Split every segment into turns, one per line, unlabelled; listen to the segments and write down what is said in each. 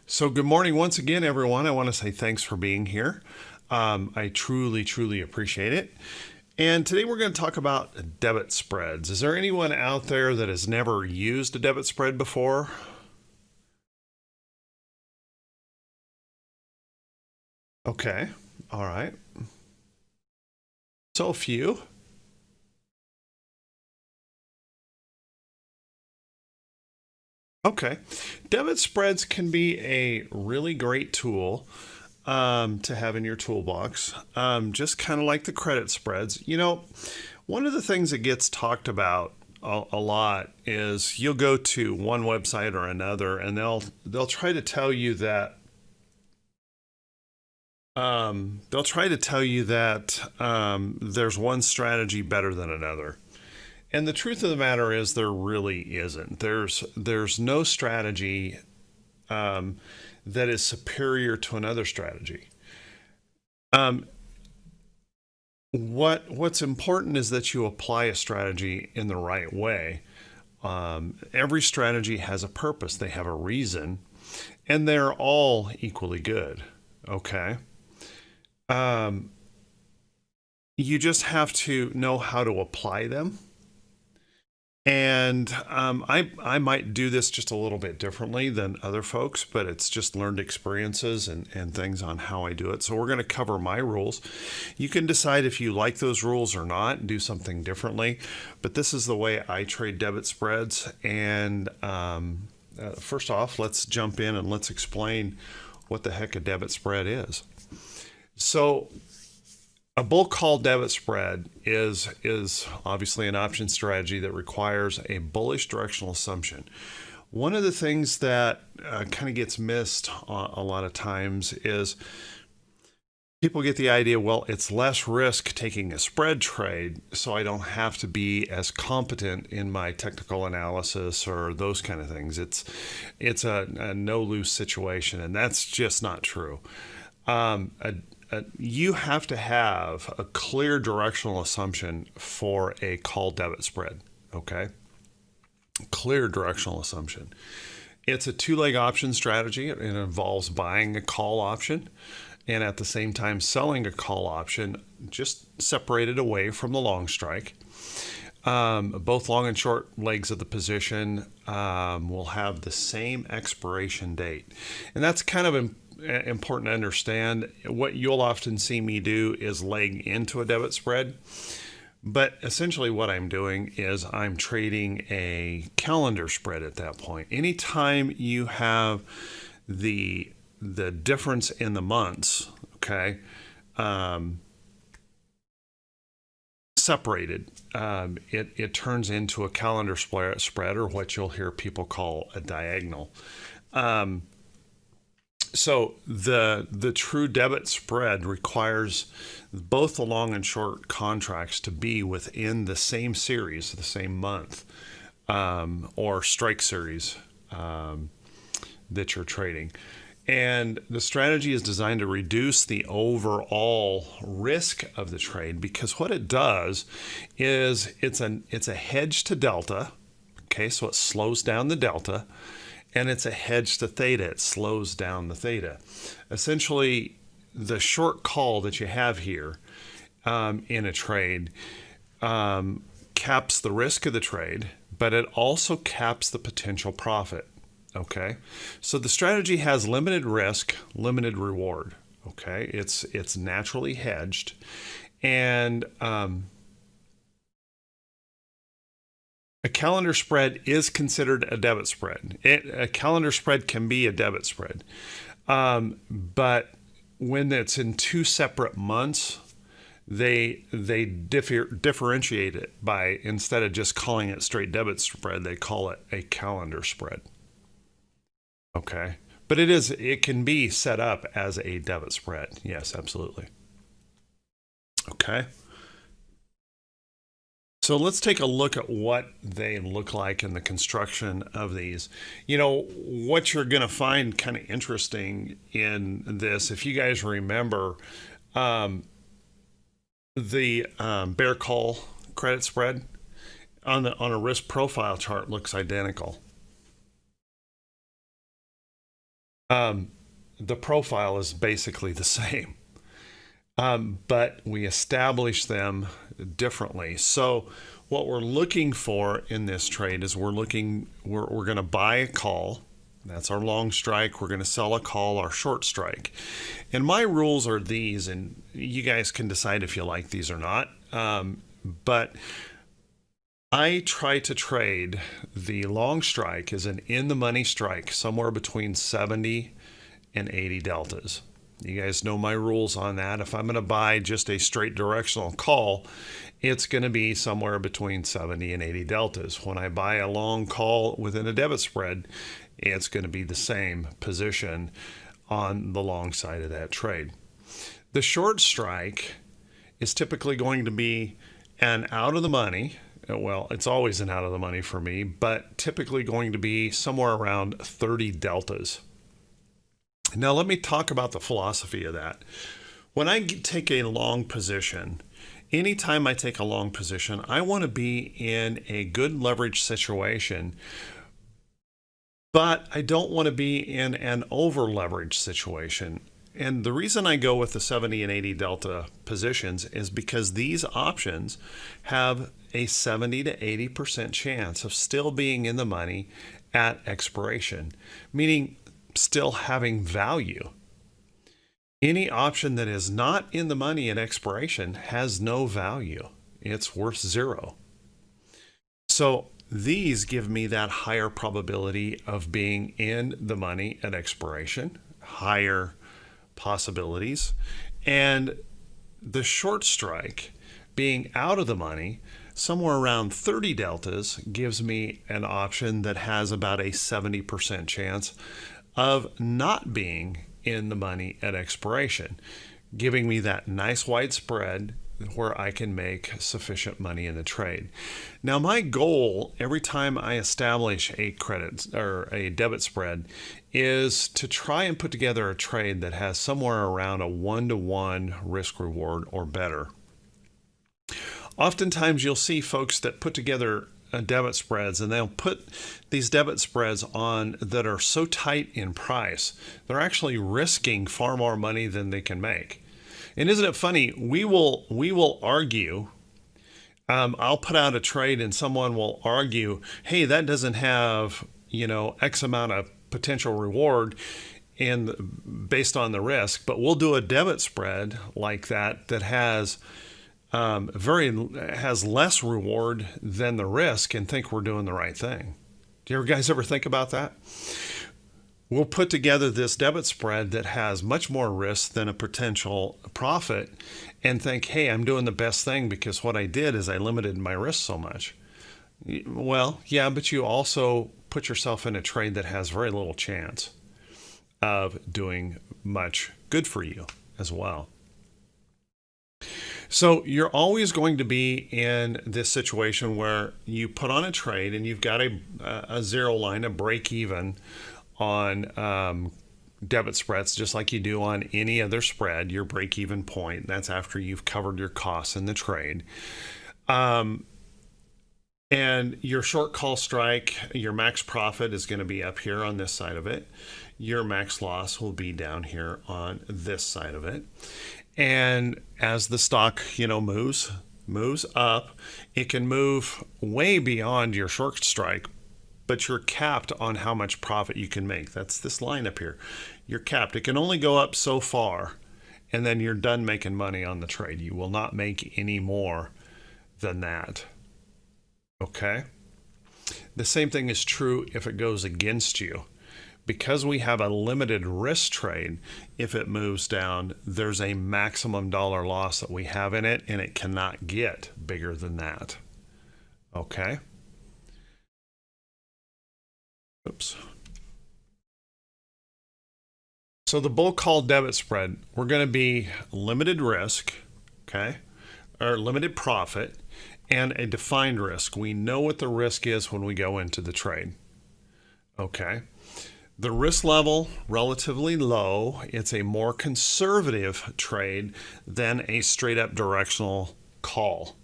So good morning once again, everyone. I want to say thanks for being here. I truly, truly appreciate it. And today we're going to talk about debit spreads. Is there anyone out there that has never used a debit spread before? Okay, all right. So a few. Okay. Debit spreads can be a really great tool to have in your toolbox, just kind of like the credit spreads. One of the things that gets talked about a lot is you'll go to one website or another, and they'll try to tell you that there's one strategy better than another. And the truth of the matter is, there really isn't. There's no strategy that is superior to another strategy. Um, what's important is that you apply a strategy in the right way. Every strategy has a purpose. They have a reason, and they're all equally good. Okay. Um, you just have to know how to apply them. And I might do this just a little bit differently than other folks, but it's just learned experiences and things on how I do it. So we're going to cover my rules. You can decide if you like those rules or not and do something differently. But this is the way I trade debit spreads. And first off, let's jump in and let's explain what the heck a debit spread is. So a bull call debit spread is obviously an option strategy that requires a bullish directional assumption. One of the things that kind of gets missed a lot of times is people get the idea, well, it's less risk taking a spread trade, so I don't have to be as competent in my technical analysis or those kind of things. It's a no-lose situation, and that's just not true. You have to have a clear directional assumption for a call debit spread, okay? Clear directional assumption. It's a two-leg option strategy. It involves buying a call option and at the same time selling a call option, just separated away from the long strike. Both long and short legs of the position will have the same expiration date. And that's kind of important to understand. What you'll often see me do is leg into a debit spread, but essentially what I'm doing is I'm trading a calendar spread at that point. Anytime you have the difference in the months, okay, separated, it turns into a calendar spread, or what you'll hear people call a diagonal. So the true debit spread requires both the long and short contracts to be within the same series, the same month, or strike series that you're trading. And the strategy is designed to reduce the overall risk of the trade, because what it does is it's a hedge to delta. Okay, so it slows down the delta. And it's a hedge to theta. It slows down the theta. Essentially, the short call that you have here in a trade caps the risk of the trade, but it also caps the potential profit. Okay, so the strategy has limited risk, limited reward. Okay, it's naturally hedged, and a calendar spread is considered a debit spread. A calendar spread can be a debit spread. But when it's in two separate months, they differentiate it by, instead of just calling it straight debit spread, they call it a calendar spread. Okay. But it can be set up as a debit spread. Yes, absolutely. Okay. So let's take a look at what they look like in the construction of these. What you're going to find kind of interesting in this, if you guys remember, the bear call credit spread, on a risk profile chart looks identical. The profile is basically the same, but we establish them differently. So what we're looking for in this trade is we're going to buy a call. That's our long strike. We're going to sell a call, our short strike. And my rules are these, and you guys can decide if you like these or not. But I try to trade the long strike as an in-the-money strike, somewhere between 70 and 80 deltas. You guys know my rules on that. If I'm going to buy just a straight directional call, it's going to be somewhere between 70 and 80 deltas. When I buy a long call within a debit spread, it's going to be the same position on the long side of that trade. The short strike is typically going to be an out of the money. Well, it's always an out of the money for me, but typically going to be somewhere around 30 deltas. Now, let me talk about the philosophy of that. When I take a long position, anytime I take a long position, I want to be in a good leverage situation, but I don't want to be in an over leveraged situation. And the reason I go with the 70 and 80 delta positions is because these options have a 70 to 80% chance of still being in the money at expiration, meaning still having value. Any option that is not in the money at expiration has no value. It's worth zero. So these give me that higher probability of being in the money at expiration, higher possibilities. And the short strike, being out of the money, somewhere around 30 deltas, gives me an option that has about a 70% chance of not being in the money at expiration, giving me that nice wide spread where I can make sufficient money in the trade. Now, my goal every time I establish a credit or a debit spread is to try and put together a trade that has somewhere around a 1-to-1 risk reward or better. Oftentimes you'll see folks that put together debit spreads, and they'll put these debit spreads on that are so tight in price, they're actually risking far more money than they can make. And isn't it funny? We will argue. I'll put out a trade, and someone will argue, "Hey, that doesn't have X amount of potential reward, and based on the risk." But we'll do a debit spread like that has has less reward than the risk, and think we're doing the right thing. Do you guys ever think about that? We'll put together this debit spread that has much more risk than a potential profit and think, hey, I'm doing the best thing because what I did is I limited my risk so much. Well, yeah, but you also put yourself in a trade that has very little chance of doing much good for you as well. So you're always going to be in this situation where you put on a trade and you've got a zero line, a break even on debit spreads, just like you do on any other spread. Your break even point, that's after you've covered your costs in the trade. And your short call strike, your max profit is going to be up here on this side of it. Your max loss will be down here on this side of it. And as the stock, moves up, it can move way beyond your short strike, but you're capped on how much profit you can make. That's this line up here. You're capped. It can only go up so far, and then you're done making money on the trade. You will not make any more than that. Okay? The same thing is true if it goes against you. Because we have a limited risk trade, if it moves down, there's a maximum dollar loss that we have in it, and it cannot get bigger than that. Okay? Oops. So the bull call debit spread, we're going to be limited risk, okay, or limited profit, and a defined risk. We know what the risk is when we go into the trade. Okay. The risk level, relatively low. It's a more conservative trade than a straight up directional call.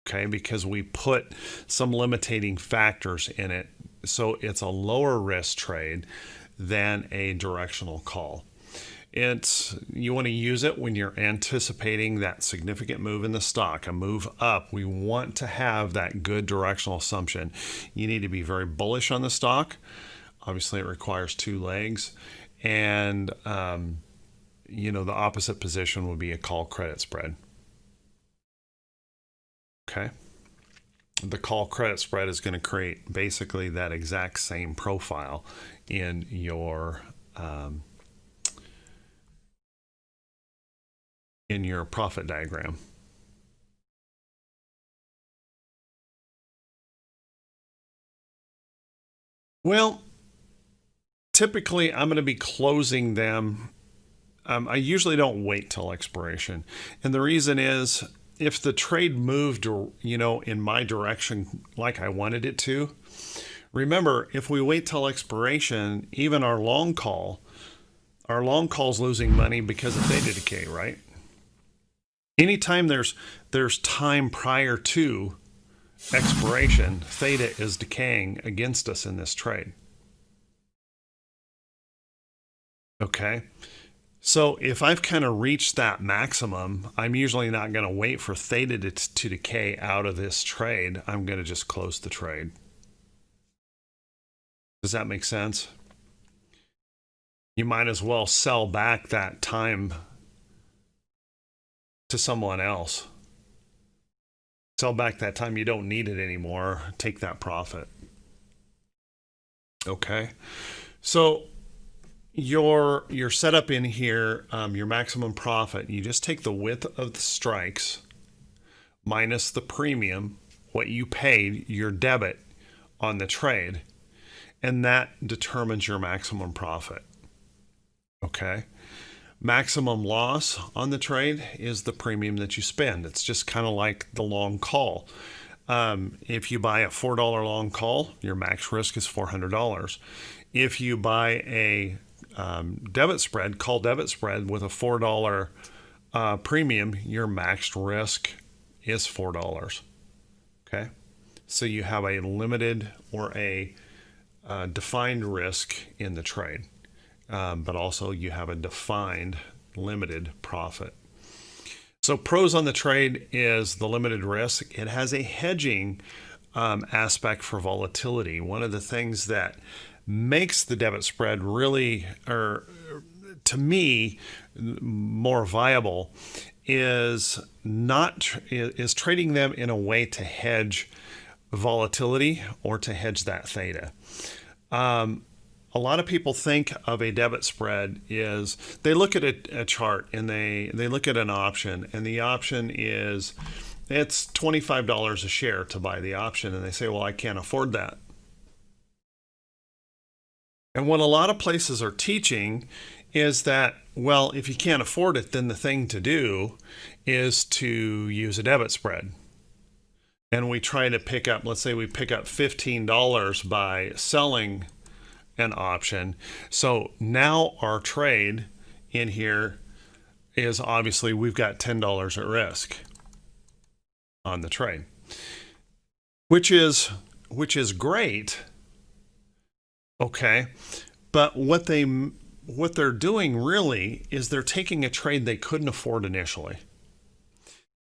okay, because we put some limiting factors in it. So it's a lower risk trade than a directional call. You want to use it when you're anticipating that significant move in the stock, a move up. We want to have that good directional assumption. You need to be very bullish on the stock. Obviously, it requires two legs, and the opposite position would be a call credit spread. Okay. The call credit spread is going to create basically that exact same profile in your profit diagram. Well, typically I'm going to be closing them. I usually don't wait till expiration. And the reason is if the trade moved, in my direction like I wanted it to, remember, if we wait till expiration, even our long call's losing money because of theta decay, right? Anytime there's time prior to expiration, theta is decaying against us in this trade. Okay. So if I've kind of reached that maximum, I'm usually not going to wait for theta to decay out of this trade. I'm going to just close the trade. Does that make sense? You might as well sell back that time to someone else. Sell back that time. You don't need it anymore. Take that profit. Okay. So your setup in here, your maximum profit, you just take the width of the strikes minus the premium, what you paid, your debit on the trade, and that determines your maximum profit. Okay. Maximum loss on the trade is the premium that you spend. It's just kind of like the long call. If you buy a $4 long call, your max risk is $400. If you buy a call debit spread with a $4 premium, your max risk is $4. Okay, so you have a limited or a defined risk in the trade. But also you have a defined limited profit. So pros on the trade is the limited risk. It has a hedging aspect for volatility. One of the things that makes the debit spread really, or to me, more viable is trading them in a way to hedge volatility or to hedge that theta. A lot of people think of a debit spread is they look at a chart and they look at an option, and the option is it's $25 a share to buy the option, and they say, well, I can't afford that. And what a lot of places are teaching is that, well, if you can't afford it, then the thing to do is to use a debit spread. And we try to pick up, let's say we pick up $15 by selling an option. So now our trade in here is obviously we've got $10 at risk on the trade, which is great. Okay. But what they're doing really is they're taking a trade they couldn't afford initially.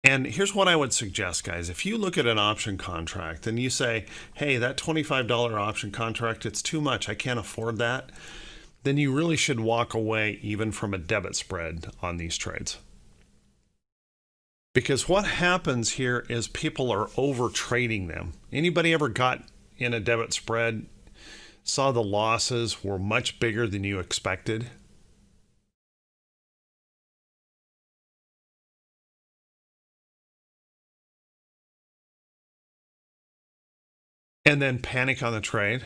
And here's what I would suggest, guys. If you look at an option contract and you say, hey, that $25 option contract, it's too much, I can't afford that, then you really should walk away even from a debit spread on these trades. Because what happens here is people are over trading them. Anybody ever got in a debit spread, saw the losses were much bigger than you expected? And then panic on the trade?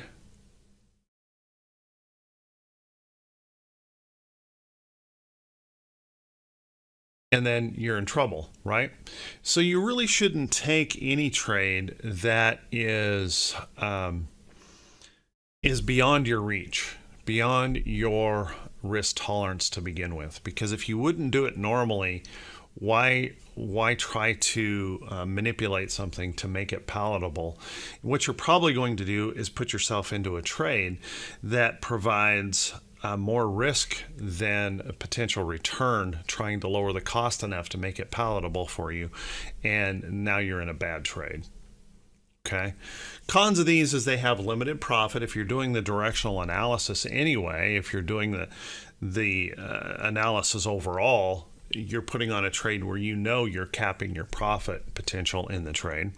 And then you're in trouble, right? So you really shouldn't take any trade that is beyond your reach, beyond your risk tolerance to begin with. Because if you wouldn't do it normally, why try to manipulate something to make it palatable? What you're probably going to do is put yourself into a trade that provides more risk than a potential return, trying to lower the cost enough to make it palatable for you, and now you're in a bad trade. Okay. Cons of these is they have limited profit. If you're doing the directional analysis anyway, if you're doing the analysis overall, you're putting on a trade where you know you're capping your profit potential in the trade.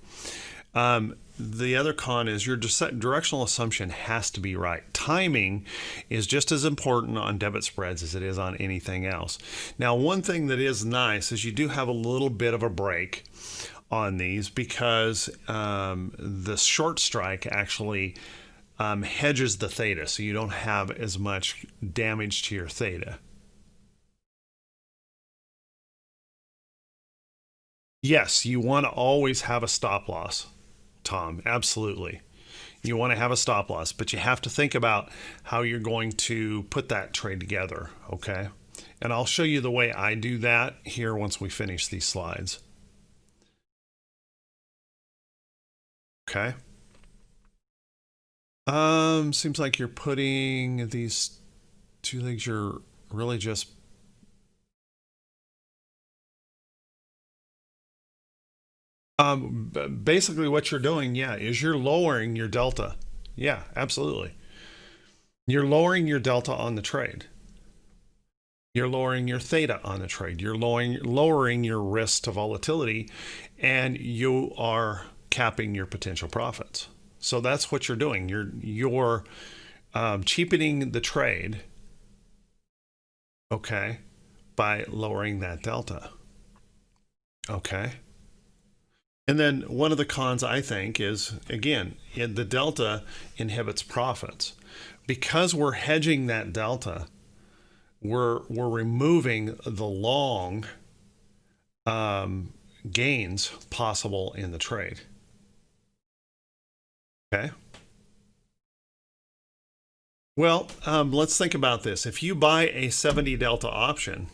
The other con is your directional assumption has to be right. Timing is just as important on debit spreads as it is on anything else. Now, one thing that is nice is you do have a little bit of a break on these because the short strike actually hedges the theta, so you don't have as much damage to your theta. Yes, you want to always have a stop loss, Tom. Absolutely. You want to have a stop loss, but you have to think about how you're going to put that trade together, okay? And I'll show you the way I do that here once we finish these slides. Okay. Seems like you're putting these two things, you're really just basically what you're doing, yeah, is you're lowering your delta. Yeah, absolutely. You're lowering your delta on the trade. You're lowering your theta on the trade. You're lowering your risk to volatility, and you are capping your potential profits. So that's what you're doing. You're cheapening the trade, okay, by lowering that delta. Okay. And then one of the cons, I think, is, again, the delta inhibits profits. Because we're hedging that delta, we're removing the long gains possible in the trade. Okay. Well, let's think about this. If you buy a 70 delta option,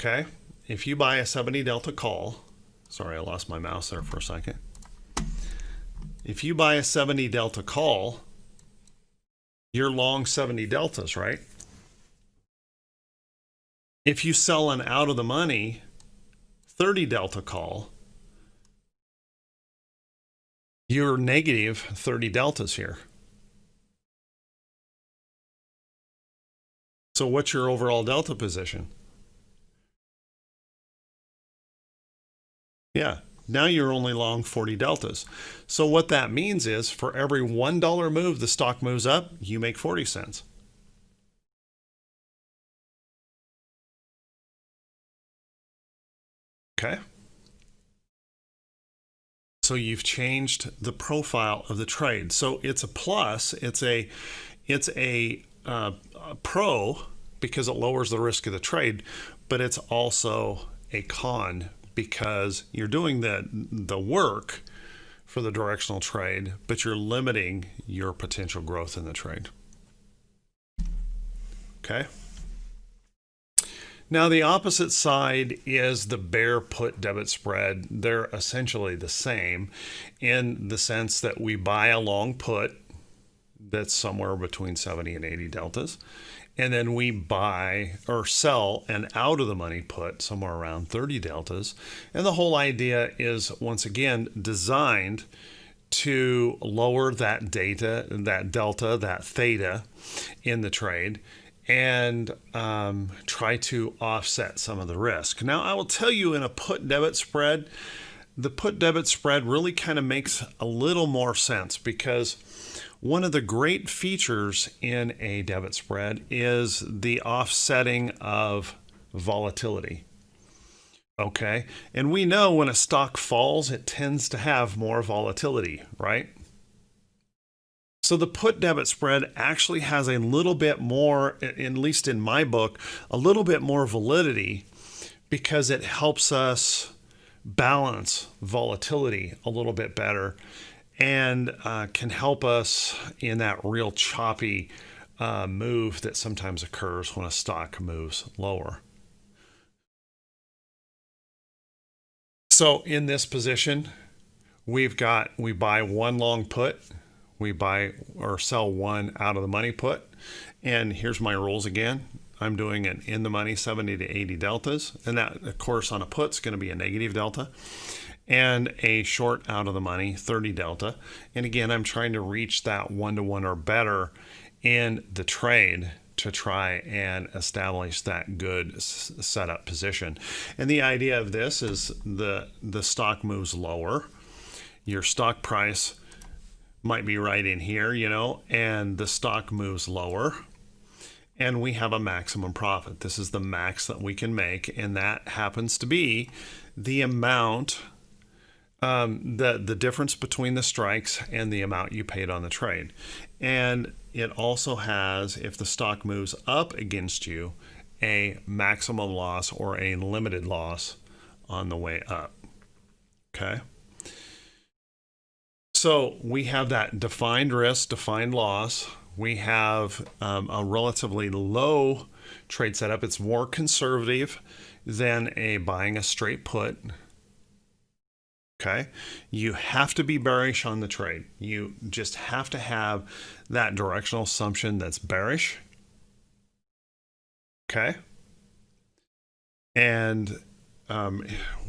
okay, if you buy a 70 delta call, sorry, I lost my mouse there for a second. If you buy a 70 delta call, you're long 70 deltas, right? If you sell an out of the money 30 delta call, you're negative 30 deltas here. So what's your overall delta position? Yeah, now you're only long 40 deltas. So what that means is for every $1 move the stock moves up, you make 40 cents. Okay. So you've changed the profile of the trade. So it's a plus, it's a pro because it lowers the risk of the trade, but it's also a con because you're doing the work for the directional trade, but you're limiting your potential growth in the trade. Okay. Now the opposite side is the bear put debit spread. They're essentially the same in the sense that we buy a long put that's somewhere between 70 and 80 deltas, and then we buy or sell an out of the money put somewhere around 30 deltas. And the whole idea is, once again, designed to lower that delta, that theta in the trade, and try to offset some of the risk. Now, I will tell you, in a put debit spread, the put debit spread really kind of makes a little more sense, because one of the great features in a debit spread is the offsetting of volatility. Okay, and we know when a stock falls, it tends to have more volatility, right? So the put debit spread actually has a little bit more, at least in my book, a little bit more validity, because it helps us balance volatility a little bit better, and can help us in that real choppy move that sometimes occurs when a stock moves lower. So in this position, we buy one long put, we buy or sell one out of the money put. And here's my rules again. I'm doing an in the money 70 to 80 deltas. And that, of course, on a put is going to be a negative delta. And a short out of the money 30 delta. And again, I'm trying to reach that 1-to-1 or better in the trade to try and establish that good setup position. And the idea of this is the stock moves lower. Your stock price might be right in here, and the stock moves lower. And we have a maximum profit. This is the max that we can make, and that happens to be the amount, the difference between the strikes and the amount you paid on the trade. And it also has, if the stock moves up against you, a maximum loss or a limited loss on the way up. Okay? So we have that defined risk, defined loss. We have a relatively low trade setup. It's more conservative than buying a straight put. Okay, you have to be bearish on the trade. You just have to have that directional assumption that's bearish. Okay, and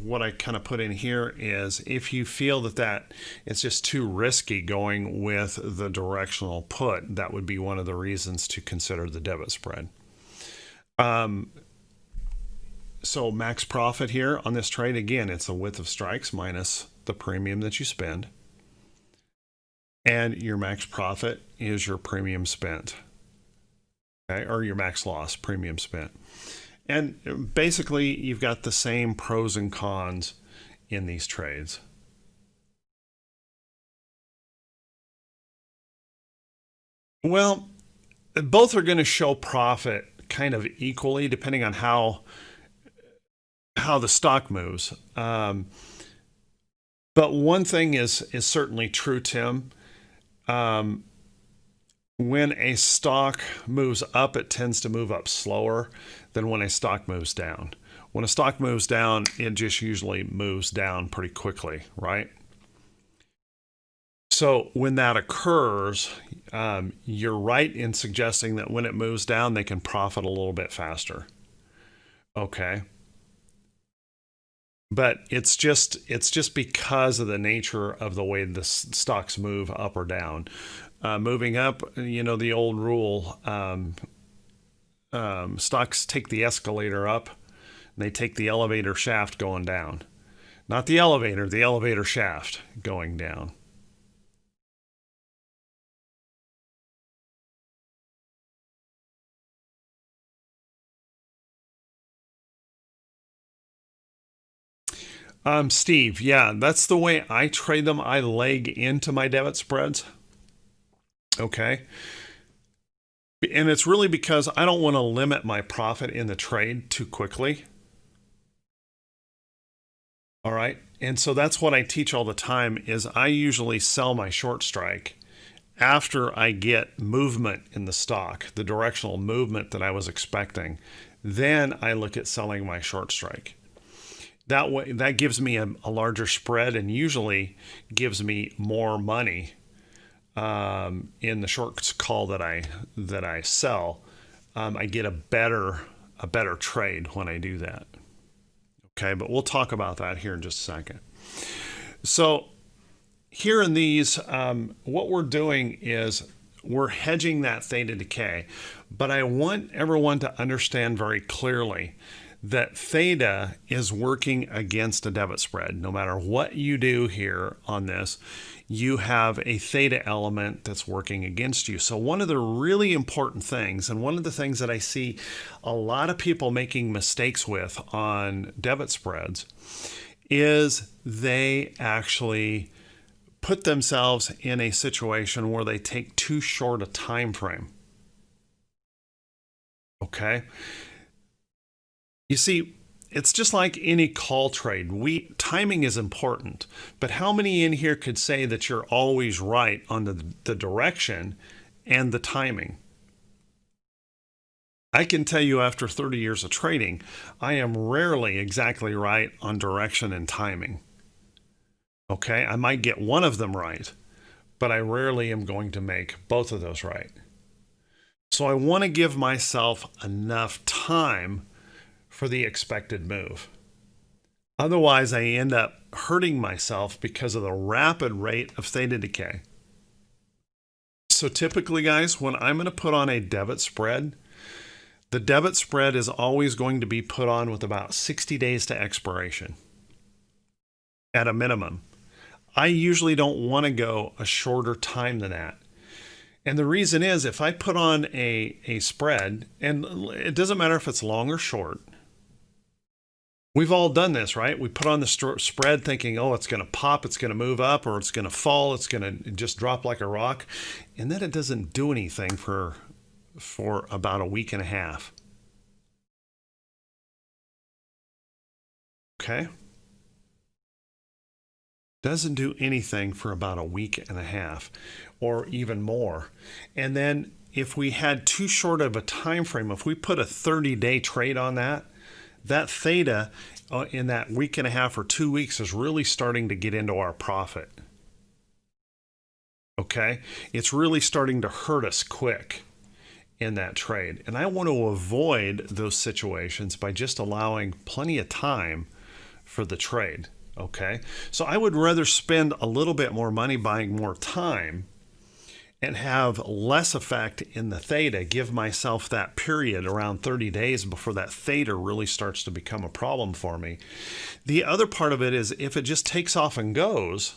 what I kind of put in here is if you feel that it's just too risky going with the directional put, that would be one of the reasons to consider the debit spread. So max profit here on this trade, again, it's the width of strikes minus the premium that you spend. And your max profit is your premium spent. Okay, or your max loss, premium spent. And basically, you've got the same pros and cons in these trades. Well, both are going to show profit kind of equally, depending on how the stock moves. But one thing is certainly true, Tim. When a stock moves up, it tends to move up slower than when a stock moves down. When a stock moves down, it just usually moves down pretty quickly, right? So when that occurs, you're right in suggesting that when it moves down, they can profit a little bit faster. Okay. But it's just because of the nature of the way the stocks move up or down. Moving up, the old rule, stocks take the escalator up, and they take the elevator shaft going down. Not the elevator shaft going down. Steve, yeah, that's the way I trade them. I leg into my debit spreads. Okay. And it's really because I don't want to limit my profit in the trade too quickly. All right. And so that's what I teach all the time is I usually sell my short strike after I get movement in the stock, the directional movement that I was expecting. Then I look at selling my short strike. That way, that gives me a larger spread and usually gives me more money in the short call that I sell. I get a better trade when I do that. Okay, but we'll talk about that here in just a second. So here in these, what we're doing is we're hedging that theta decay, but I want everyone to understand very clearly that theta is working against a debit spread. No matter what you do here on this, you have a theta element that's working against you. So one of the really important things, and one of the things that I see a lot of people making mistakes with on debit spreads, is they actually put themselves in a situation where they take too short a time frame. Okay? You see, it's just like any call trade. Timing is important, but how many in here could say that you're always right on the direction and the timing? I can tell you after 30 years of trading, I am rarely exactly right on direction and timing. Okay, I might get one of them right, but I rarely am going to make both of those right. So I want to give myself enough time for the expected move. Otherwise, I end up hurting myself because of the rapid rate of theta decay. So typically, guys, when I'm going to put on a debit spread, the debit spread is always going to be put on with about 60 days to expiration at a minimum. I usually don't want to go a shorter time than that. And the reason is if I put on a spread, and it doesn't matter if it's long or short, we've all done this, right? We put on the spread thinking, oh, it's going to pop, it's going to move up, or it's going to fall, it's going to just drop like a rock. And then it doesn't do anything for about a week and a half. Okay? Doesn't do anything for about a week and a half or even more. And then if we had too short of a time frame, if we put a 30-day trade on that theta in that week and a half or 2 weeks is really starting to get into our profit. Okay? It's really starting to hurt us quick in that trade. And I want to avoid those situations by just allowing plenty of time for the trade. Okay? So I would rather spend a little bit more money buying more time and have less effect in the theta, give myself that period around 30 days before that theta really starts to become a problem for me. The other part of it is if it just takes off and goes,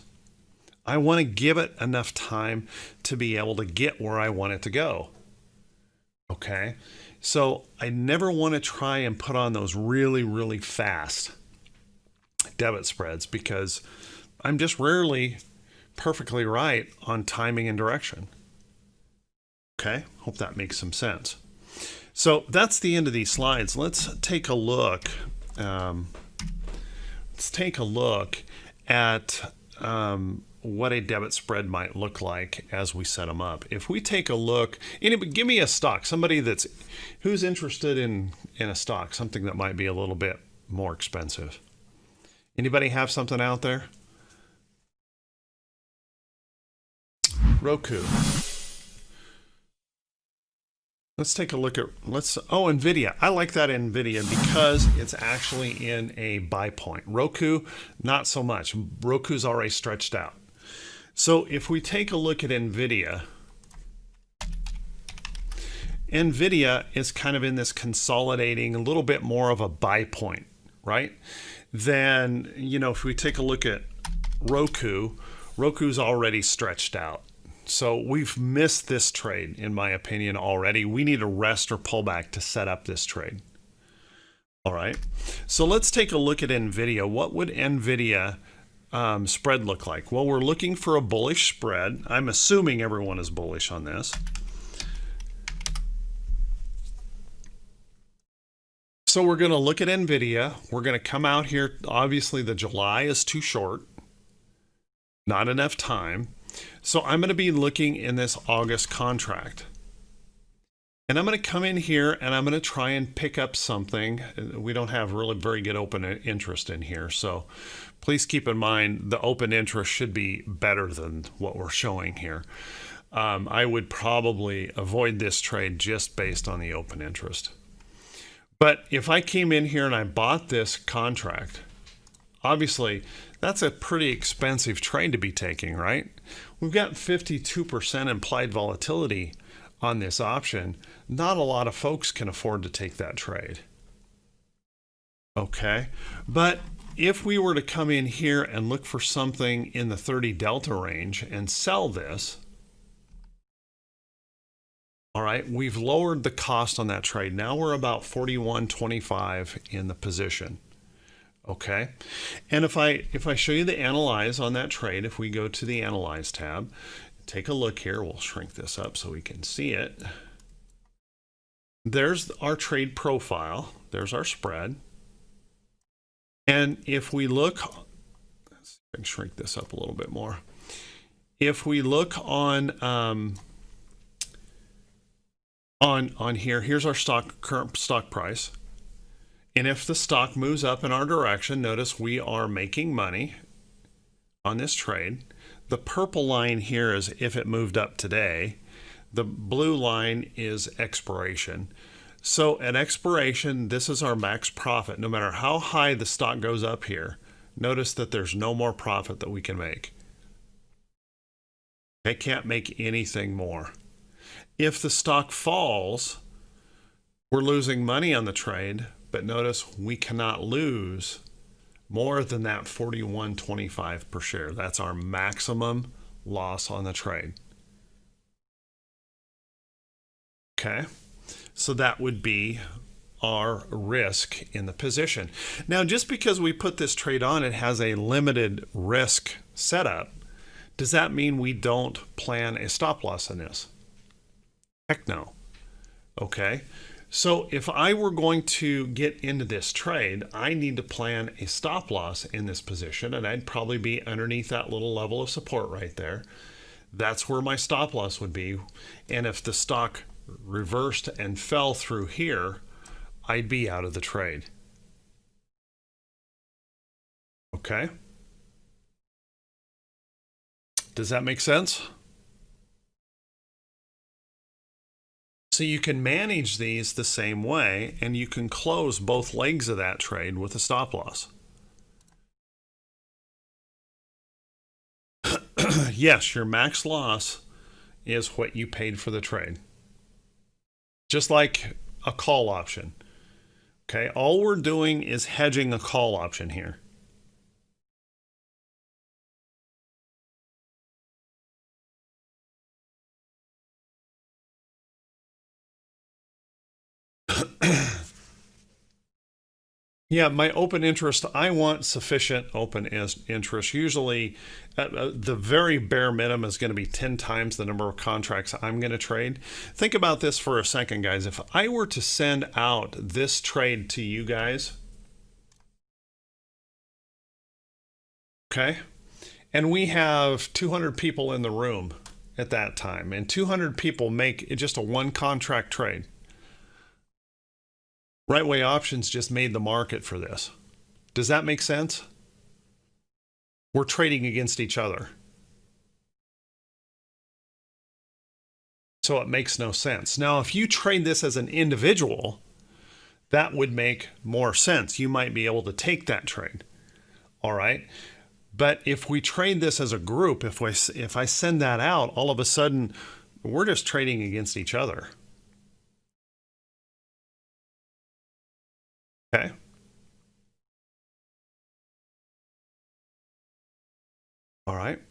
I want to give it enough time to be able to get where I want it to go. Okay? So I never want to try and put on those really, really fast debit spreads because I'm just rarely perfectly right on timing and direction. Okay, hope that makes some sense. So that's the end of these slides. Let's take a look. At what a debit spread might look like as we set them up. If we take a look, anybody, give me a stock. Somebody who's interested in a stock, something that might be a little bit more expensive. Anybody have something out there? Roku. Let's take a look at, NVIDIA. I like that NVIDIA because it's actually in a buy point. Roku, not so much. Roku's already stretched out. So if we take a look at NVIDIA is kind of in this consolidating, a little bit more of a buy point, right? Then, if we take a look at Roku's already stretched out. So we've missed this trade, in my opinion, already. We need a rest or pullback to set up this trade. All right. So let's take a look at NVIDIA. What would NVIDIA spread look like? Well, we're looking for a bullish spread. I'm assuming everyone is bullish on this. So we're going to look at NVIDIA. We're going to come out here. Obviously, the July is too short. Not enough time. So I'm going to be looking in this August contract. And I'm going to come in here and I'm going to try and pick up something. We don't have really very good open interest in here. So please keep in mind the open interest should be better than what we're showing here. I would probably avoid this trade just based on the open interest. But if I came in here and I bought this contract, obviously that's a pretty expensive trade to be taking, right? We've got 52% implied volatility on this option. Not a lot of folks can afford to take that trade. Okay, but if we were to come in here and look for something in the 30 delta range and sell this, all right, we've lowered the cost on that trade. Now we're about 41.25 in the position. Okay, and if I show you the analyze on that trade, if we go to the analyze tab, take a look here. We'll shrink this up so we can see it. There's our trade profile. There's our spread. And if we look, let's see if I can shrink this up a little bit more. If we look on on here, here's our current stock price. And if the stock moves up in our direction, notice we are making money on this trade. The purple line here is if it moved up today. The blue line is expiration. So at expiration, this is our max profit. No matter how high the stock goes up here, notice that there's no more profit that we can make. I can't make anything more. If the stock falls, we're losing money on the trade, but notice we cannot lose more than that $41.25 per share. That's our maximum loss on the trade. Okay, so that would be our risk in the position. Now, just because we put this trade on, it has a limited risk setup. Does that mean we don't plan a stop loss in this? Heck no. Okay, so if I were going to get into this trade, I need to plan a stop loss in this position, and I'd probably be underneath that little level of support right there. That's where my stop loss would be. And if the stock reversed and fell through here, I'd be out of the trade. Okay. Does that make sense? So you can manage these the same way, and you can close both legs of that trade with a stop loss. Yes, your max loss is what you paid for the trade. Just like a call option. Okay, all we're doing is hedging a call option here. Yeah, my open interest, I want sufficient open interest. Usually, the very bare minimum is going to be 10 times the number of contracts I'm going to trade. Think about this for a second, guys. If I were to send out this trade to you guys, okay, and we have 200 people in the room at that time, and 200 people make just a one contract trade. Right Way Options just made the market for this. Does that make sense? We're trading against each other. So it makes no sense. Now, if you trade this as an individual, that would make more sense. You might be able to take that trade. All right. But if we trade this as a group, if I send that out, all of a sudden, we're just trading against each other. Okay. All right.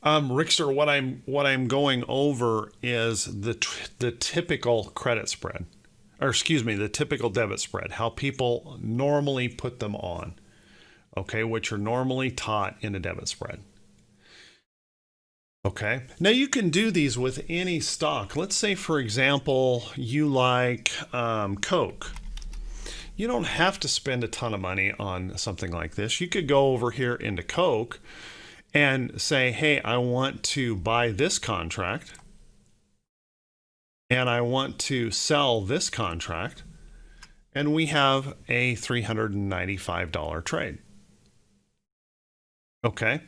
Rickster, what I'm going over is the typical credit spread, or excuse me, the typical debit spread, how people normally put them on, okay, which are normally taught in a debit spread. Okay. Now you can do these with any stock. Let's say, for example, you like Coke. You don't have to spend a ton of money on something like this. You could go over here into Coke and say, hey, I want to buy this contract and I want to sell this contract. And we have a $395 trade. Okay,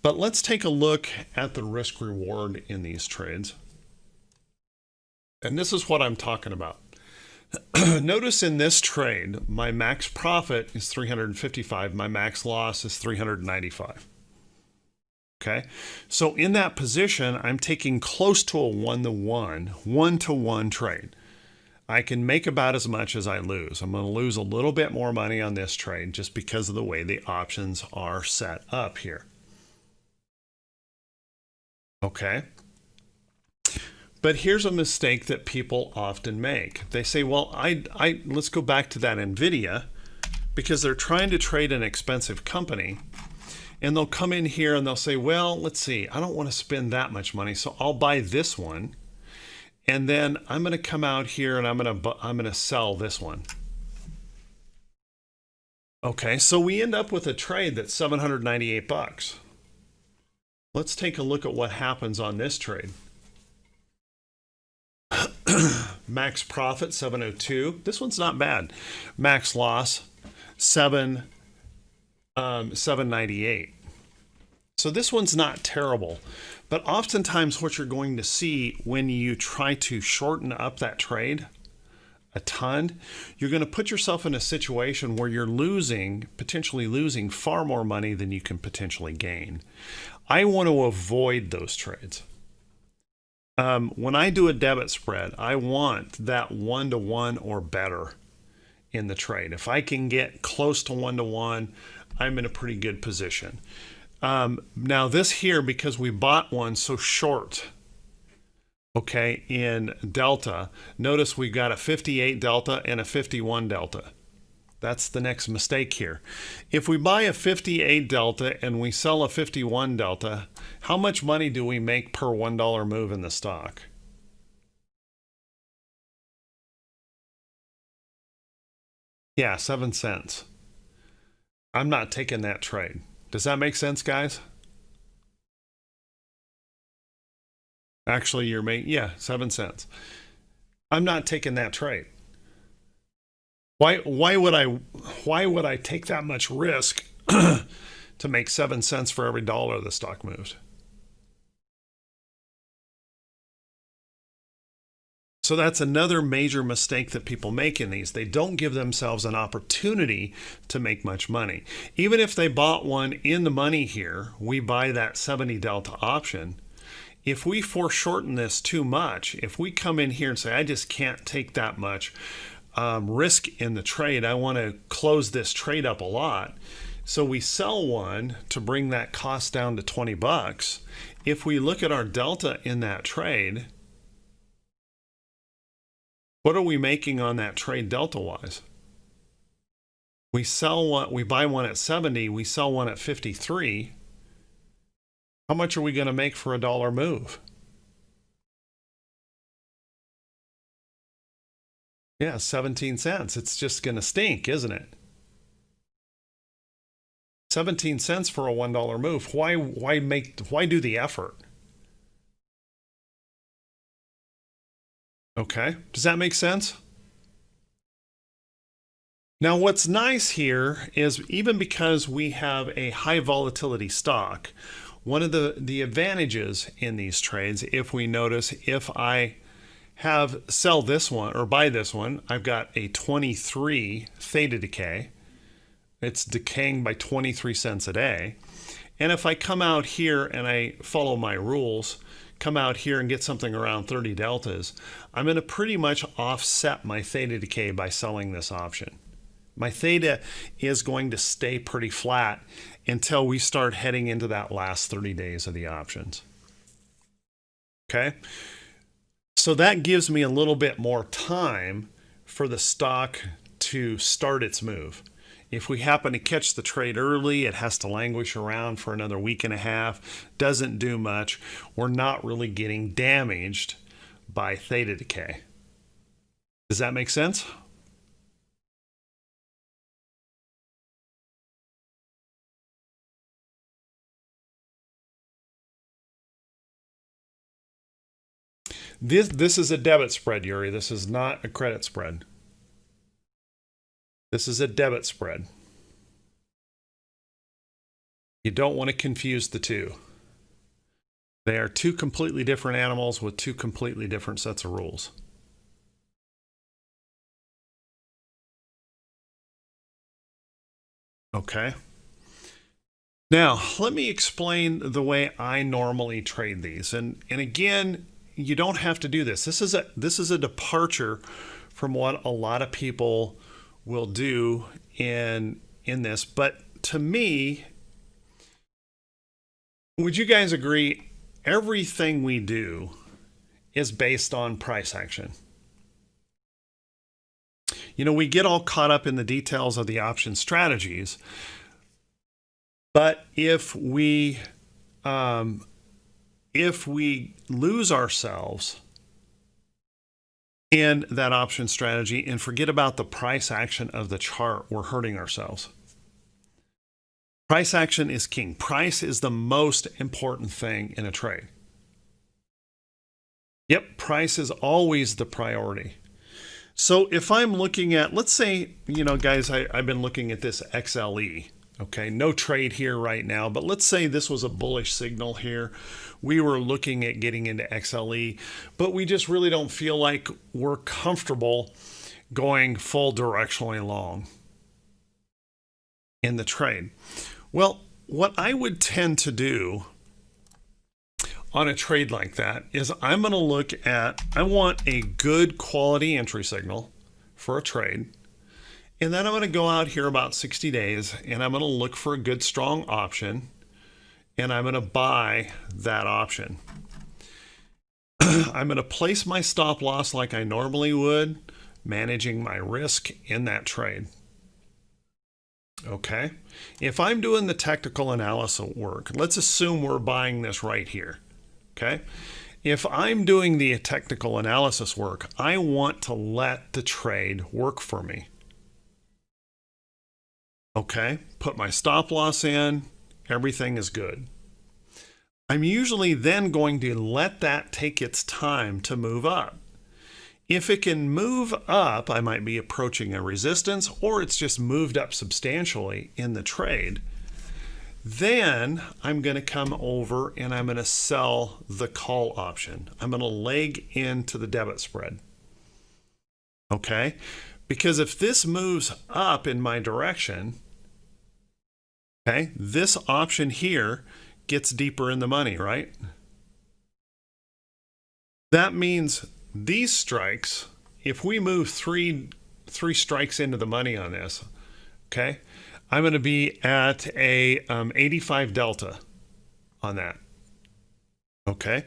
but let's take a look at the risk reward in these trades. And this is what I'm talking about. Notice in this trade, my max profit is 355. My max loss is 395. Okay, so in that position, I'm taking close to a one-to-one trade. I can make about as much as I lose. I'm going to lose a little bit more money on this trade just because of the way the options are set up here. Okay. But here's a mistake that people often make. They say, well, let's go back to that NVIDIA, because they're trying to trade an expensive company, and they'll come in here and they'll say, well, let's see, I don't want to spend that much money, so I'll buy this one, and then I'm going to come out here and I'm going to sell this one. Okay, so we end up with a trade that's $798. Let's take a look at what happens on this trade. Max profit 702. This one's not bad. Max loss 798. So this one's not terrible. But oftentimes what you're going to see when you try to shorten up that trade a ton, you're going to put yourself in a situation where you're potentially losing far more money than you can potentially gain. I want to avoid those trades. When I do a debit spread, I want that 1-to-1 or better in the trade. If I can get close to 1-to-1, I'm in a pretty good position. Now this here, because we bought one so short, okay, in delta, notice we got a 58 delta and a 51 delta. That's the next mistake here. If we buy a 58 delta and we sell a 51 delta, how much money do we make per $1 move in the stock? Yeah, 7 cents. I'm not taking that trade. Does that make sense, guys? Actually, you're making, yeah, 7 cents. I'm not taking that trade. Why would I take that much risk to make 7 cents for every dollar the stock moves? So that's another major mistake that people make in these. They don't give themselves an opportunity to make much money. Even if they bought one in the money here, we buy that 70 delta option. If we foreshorten this too much, if we come in here and say, I just can't take that much risk in the trade, I want to close this trade up a lot. So we sell one to bring that cost down to 20 bucks. If we look at our delta in that trade, what are we making on that trade delta wise? We sell one, we buy one at 70, we sell one at 53. How much are we going to make for a dollar move? Yeah, 17 cents. It's just going to stink, isn't it? 17 cents for a $1 move. Why do the effort? Okay, does that make sense? Now what's nice here is even because we have a high volatility stock, one of the advantages in these trades, if we notice, if I sell this one or buy this one, I've got a 23 theta decay. It's decaying by 23 cents a day. And if I come out here and I follow my rules, come out here and get something around 30 deltas, I'm going to pretty much offset my theta decay by selling this option. My theta is going to stay pretty flat until we start heading into that last 30 days of the options. Okay, so that gives me a little bit more time for the stock to start its move. If we happen to catch the trade early, it has to languish around for another week and a half, doesn't do much. We're not really getting damaged by theta decay. Does that make sense? This is a debit spread, Yuri. This is not a credit spread. This is a debit spread. You don't want to confuse the two. They are two completely different animals with two completely different sets of rules. Okay. Now, let me explain the way I normally trade these. And again, you don't have to do this. This is a departure from what a lot of people will do in this. But to me, would you guys agree everything we do is based on price action? You know, we get all caught up in the details of the option strategies, but if we lose ourselves in that option strategy and forget about the price action of the chart, we're hurting ourselves. Price action is king. Price is the most important thing in a trade. Yep, price is always the priority. So if I'm looking at, let's say, guys, I've been looking at this XLE. Okay, no trade here right now, but let's say this was a bullish signal here. We were looking at getting into XLE, but we just really don't feel like we're comfortable going full directionally long in the trade. Well, what I would tend to do on a trade like that is I'm going to look at, I want a good quality entry signal for a trade. And then I'm going to go out here about 60 days and I'm going to look for a good strong option and I'm going to buy that option. I'm going to place my stop loss like I normally would, managing my risk in that trade. Okay. If I'm doing the technical analysis work, let's assume we're buying this right here. Okay. If I'm doing the technical analysis work, I want to let the trade work for me. Okay, put my stop loss in, everything is good. I'm usually then going to let that take its time to move up. If it can move up, I might be approaching a resistance or it's just moved up substantially in the trade. Then I'm going to come over and I'm going to sell the call option. I'm going to leg into the debit spread. Okay, because if this moves up in my direction, okay, this option here gets deeper in the money, right? That means these strikes, if we move three strikes into the money on this, okay, I'm going to be at a 85 delta on that. Okay,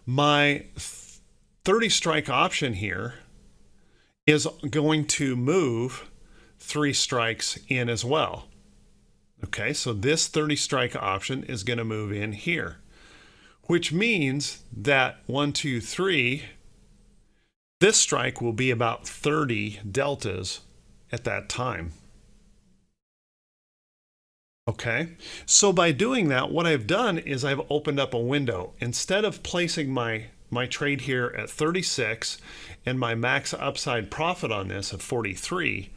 my 30 strike option here is going to move 3 strikes in as well. Okay, so this 30 strike option is going to move in here, which means that 1, 2, 3, this strike will be about 30 deltas at that time. Okay, so by doing that, what I've done is I've opened up a window. Instead of placing my trade here at 36 and my max upside profit on this at 43,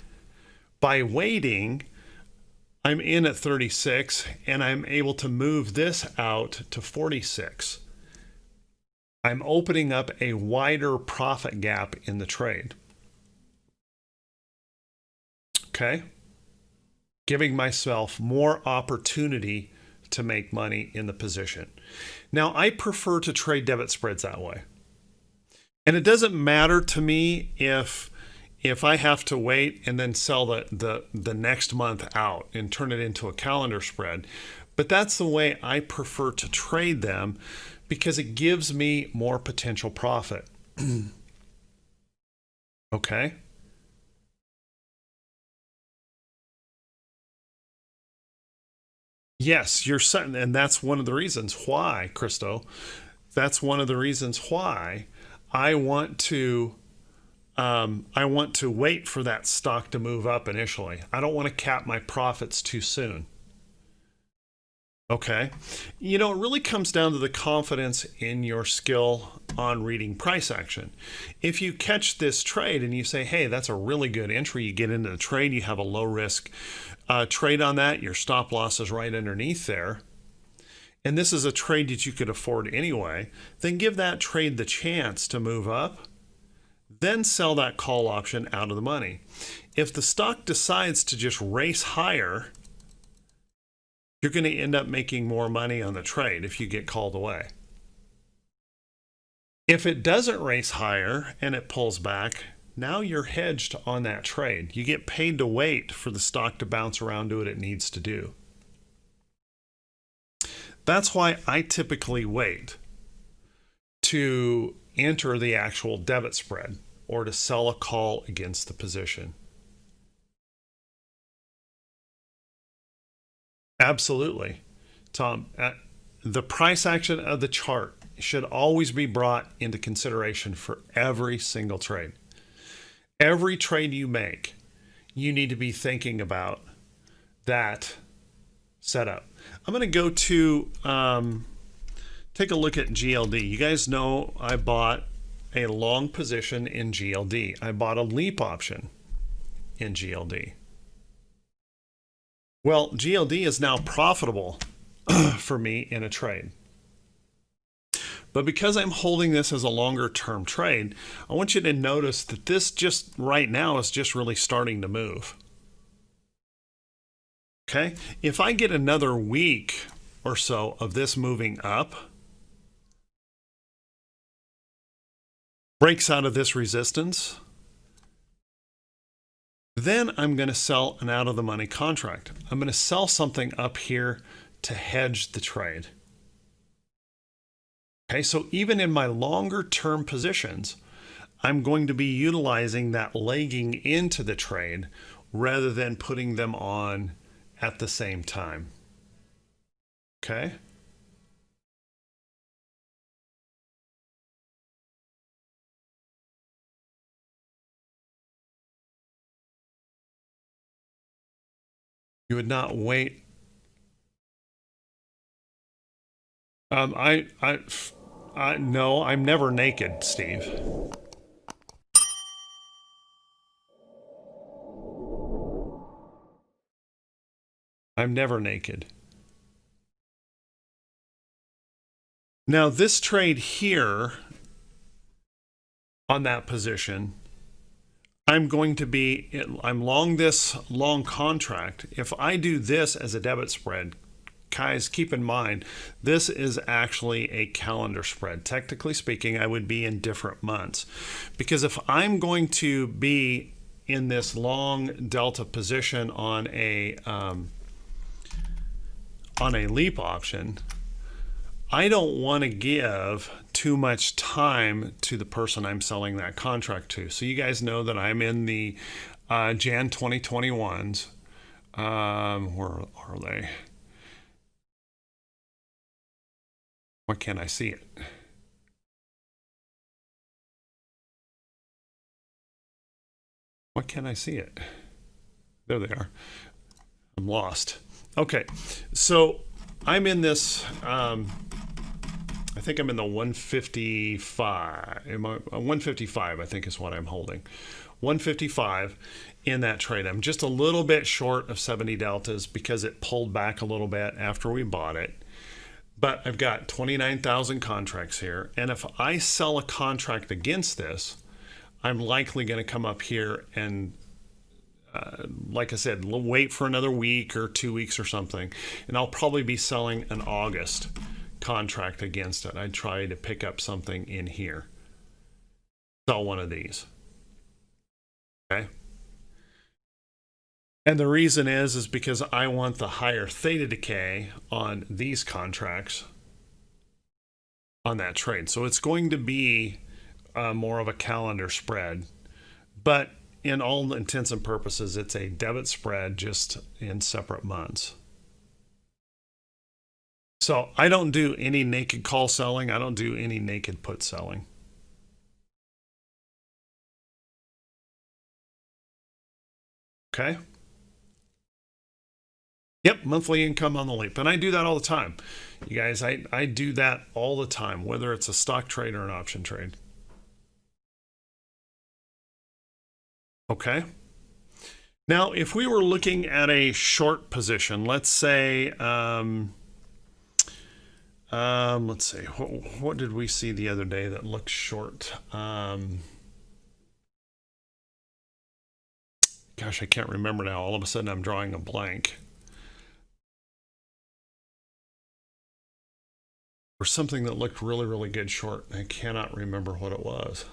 by waiting, I'm in at 36 and I'm able to move this out to 46. I'm opening up a wider profit gap in the trade. Okay, giving myself more opportunity to make money in the position. Now, I prefer to trade debit spreads that way. And it doesn't matter to me if I have to wait and then sell the next month out and turn it into a calendar spread. But that's the way I prefer to trade them because it gives me more potential profit. Okay. Yes, you're certain, and that's one of the reasons why, Christo, that's one of the reasons why I want to wait for that stock to move up initially. I don't want to cap my profits too soon. Okay. It really comes down to the confidence in your skill on reading price action. If you catch this trade and you say, hey, that's a really good entry, you get into the trade, you have a low risk trade on that, your stop loss is right underneath there, and this is a trade that you could afford anyway, then give that trade the chance to move up, then sell that call option out of the money. If the stock decides to just race higher, you're going to end up making more money on the trade if you get called away. If it doesn't race higher and it pulls back, now you're hedged on that trade. You get paid to wait for the stock to bounce around to what it needs to do. That's why I typically wait to enter the actual debit spread or to sell a call against the position. Absolutely, Tom. The price action of the chart should always be brought into consideration for every single trade. Every trade you make, you need to be thinking about that setup. I'm going to go to take a look at GLD. You guys know I bought a long position in GLD. I bought a leap option in GLD. Well, GLD is now profitable for me in a trade. But because I'm holding this as a longer term trade, I want you to notice that this just right now is just really starting to move. Okay, if I get another week or so of this moving up, breaks out of this resistance, then I'm going to sell an out of the money contract. I'm going to sell something up here to hedge the trade. Okay, so even in my longer term positions, I'm going to be utilizing that legging into the trade rather than putting them on at the same time. Okay? You would not wait. No, I'm never naked, Steve. I'm never naked. Now, this trade here on that position, I'm long this long contract. If I do this as a debit spread, guys, keep in mind, this is actually a calendar spread. Technically speaking, I would be in different months. Because if I'm going to be in this long delta position on a leap option, I don't want to give too much time to the person I'm selling that contract to. So you guys know that I'm in the Jan 2021s. Where are they? Why can't I see it? Why can't I see it? There they are. I'm lost. Okay, so I'm in this, I think I'm in the 155. 155, I think is what I'm holding. 155 in that trade. I'm just a little bit short of 70 deltas because it pulled back a little bit after we bought it. But I've got 29,000 contracts here. And if I sell a contract against this, I'm likely going to come up here and, like I said, wait for another week or 2 weeks or something. And I'll probably be selling an August contract against it. I'd try to pick up something in here. Sell one of these. Okay. And the reason is because I want the higher theta decay on these contracts on that trade. So it's going to be more of a calendar spread. But in all intents and purposes, it's a debit spread just in separate months. So I don't do any naked call selling. I don't do any naked put selling. Okay. Yep, monthly income on the leap. And I do that all the time. You guys, I do that all the time, whether it's a stock trade or an option trade. Okay. Now, if we were looking at a short position, let's say, let's see, what did we see the other day that looked short? Gosh, I can't remember now. All of a sudden, I'm drawing a blank. Or something that looked really, really good short. I cannot remember what it was.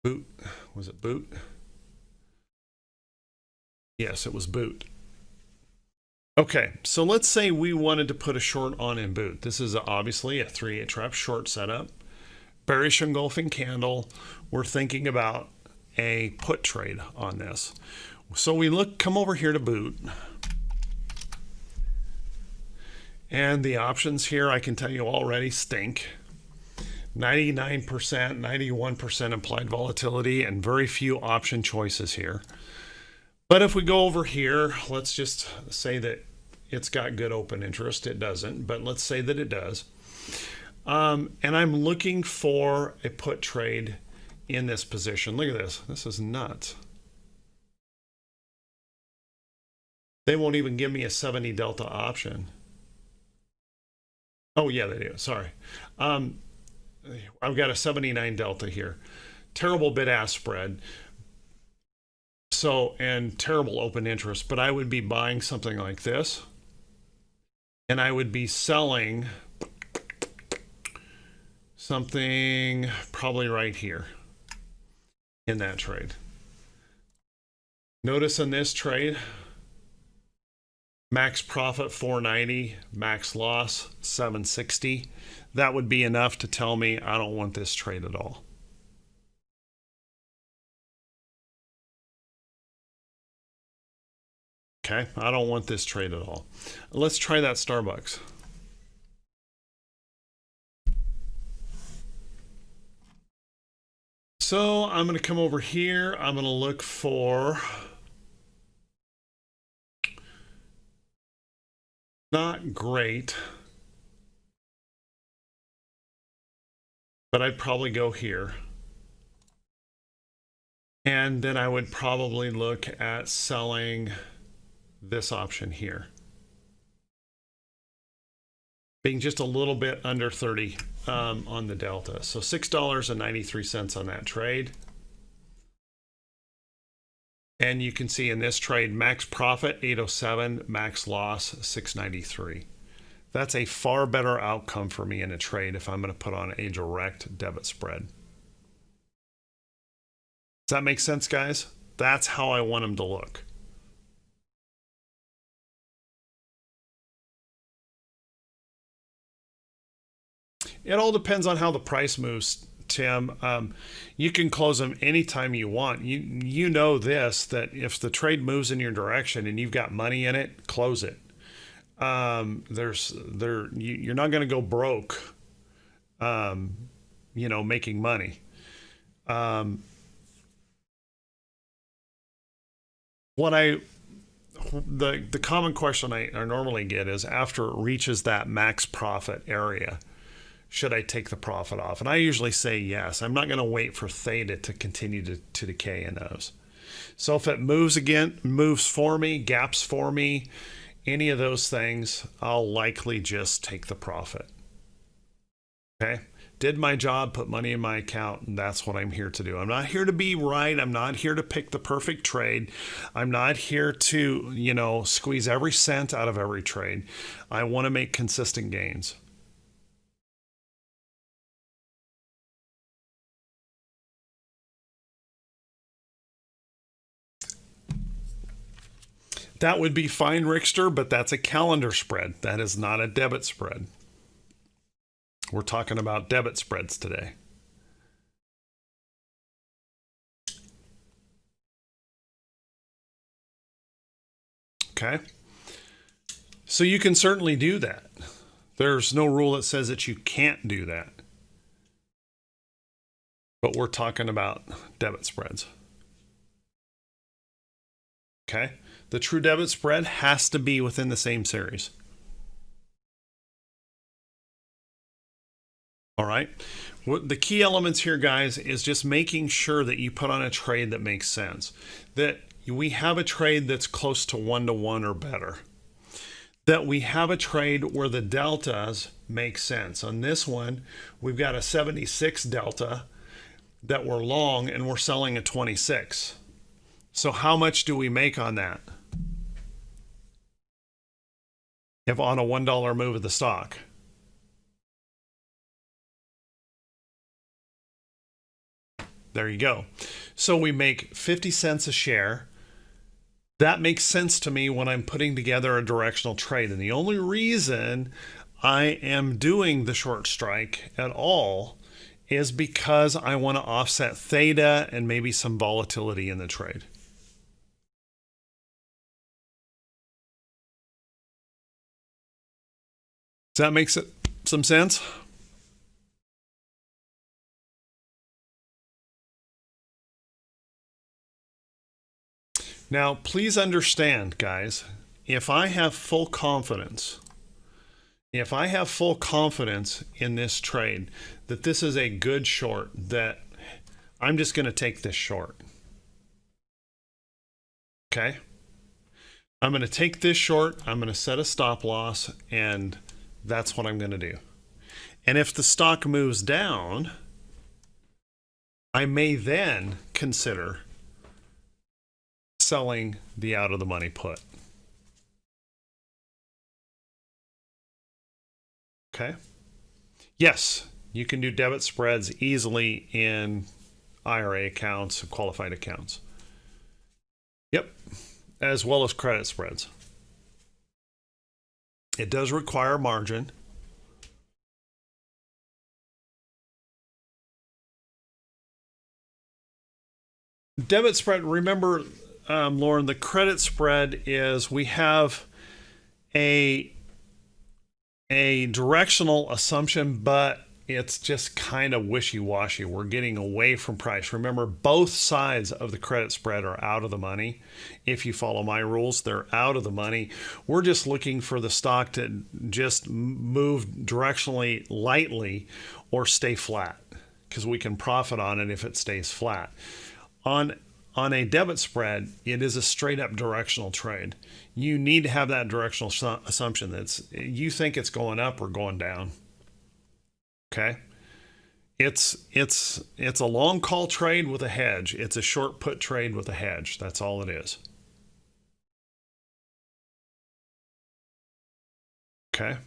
Boot. Was it Boot? Yes, it was Boot. Okay, so let's say we wanted to put a short on in Boot. This is obviously a 3-8 trap short setup. Bearish engulfing candle. We're thinking about a put trade on this. So we come over here to Boot. And the options here, I can tell you already stink. 99%, 91% implied volatility, and very few option choices here. But if we go over here, let's just say that it's got good open interest. It doesn't, but let's say that it does. And I'm looking for a put trade in this position. Look at this. This is nuts. They won't even give me a 70 delta option. Oh, yeah, they do. Sorry. I've got a 79 delta here. Terrible bid-ask spread. So, and terrible open interest. But I would be buying something like this. And I would be selling something probably right here in that trade. Notice in this trade, max profit 490, max loss 760. That would be enough to tell me I don't want this trade at all. Okay, I don't want this trade at all. Let's try that Starbucks. So I'm going to come over here. I'm going to look for not great, but I'd probably go here. And then I would probably look at selling this option here, being just a little bit under 30 on the delta. So $6.93 on that trade. And you can see in this trade, max profit 807, max loss 693. That's a far better outcome for me in a trade if I'm going to put on a direct debit spread. Does that make sense, guys? That's how I want them to look. It all depends on how the price moves, Tim. You can close them anytime you want. You know this, that if the trade moves in your direction and you've got money in it, close it. You're not going to go broke, making money. The common question I normally get is, after it reaches that max profit area, should I take the profit off? And I usually say yes. I'm not going to wait for theta to continue to decay in those. So if it moves for me, gaps for me, any of those things, I'll likely just take the profit. Okay? Did my job, put money in my account, and that's what I'm here to do. I'm not here to be right. I'm not here to pick the perfect trade. I'm not here to, squeeze every cent out of every trade. I want to make consistent gains. That would be fine, Rickster, but that's a calendar spread. That is not a debit spread. We're talking about debit spreads today. Okay. So you can certainly do that. There's no rule that says that you can't do that. But we're talking about debit spreads. Okay. The true debit spread has to be within the same series. All right. The key elements here, guys, is just making sure that you put on a trade that makes sense. That we have a trade that's close to 1-to-1 or better. That we have a trade where the deltas make sense. On this one, we've got a 76 delta that we're long and we're selling a 26. So how much do we make on that? If on a $1 move of the stock? There you go. So we make 50 cents a share. That makes sense to me when I'm putting together a directional trade. And the only reason I am doing the short strike at all is because I want to offset theta and maybe some volatility in the trade. Does that make some sense? Now, please understand, guys, if I have full confidence, if I have full confidence in this trade that this is a good short, that I'm just going to take this short. Okay? I'm going to take this short, I'm going to set a stop loss, and that's what I'm going to do. And if the stock moves down, I may then consider selling the out of the money put. Okay? Yes, you can do debit spreads easily in IRA accounts and qualified accounts. Yep, as well as credit spreads. It does require margin. Debit spread, remember, Lauren, the credit spread is we have a directional assumption, but it's just kind of wishy-washy. We're getting away from price. Remember, both sides of the credit spread are out of the money. If you follow my rules, they're out of the money. We're just looking for the stock to just move directionally lightly or stay flat, because we can profit on it if it stays flat. On a debit spread, it is a straight up directional trade. You need to have that directional assumption that you think it's going up or going down. Okay? It's a long call trade with a hedge. It's a short put trade with a hedge. That's all it is. Okay?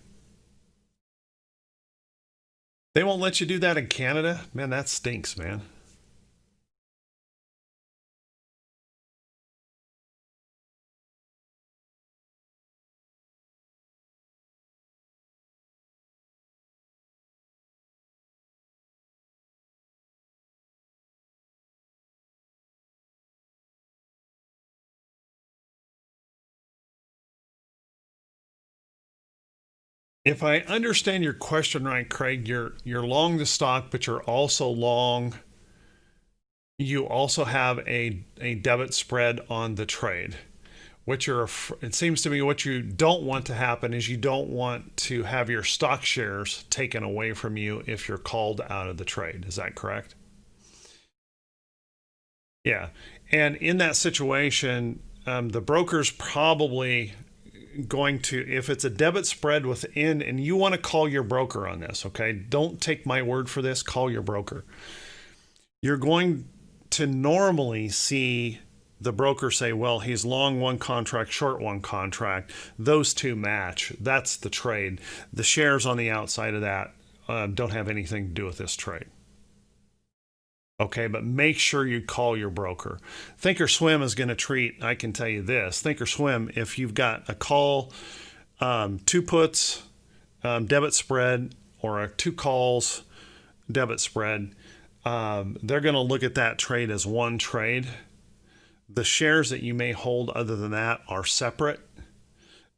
They won't let you do that in Canada? Man, that stinks, man. If I understand your question right, Craig, you're long the stock, but you're also long. You also have a debit spread on the trade. It seems to me what you don't want to happen is you don't want to have your stock shares taken away from you if you're called out of the trade. Is that correct? Yeah. And in that situation, the broker's probably going to, if it's a debit spread within, and you want to call your broker on this, okay? Don't take my word for this, call your broker. You're going to normally see the broker say, well, he's long one contract, short one contract. Those two match. That's the trade. The shares on the outside of that don't have anything to do with this trade. Okay, but make sure you call your broker. Thinkorswim is going to treat, I can tell you this, Thinkorswim, if you've got a call, two puts, debit spread, or a two calls, debit spread, they're going to look at that trade as one trade. The shares that you may hold other than that are separate,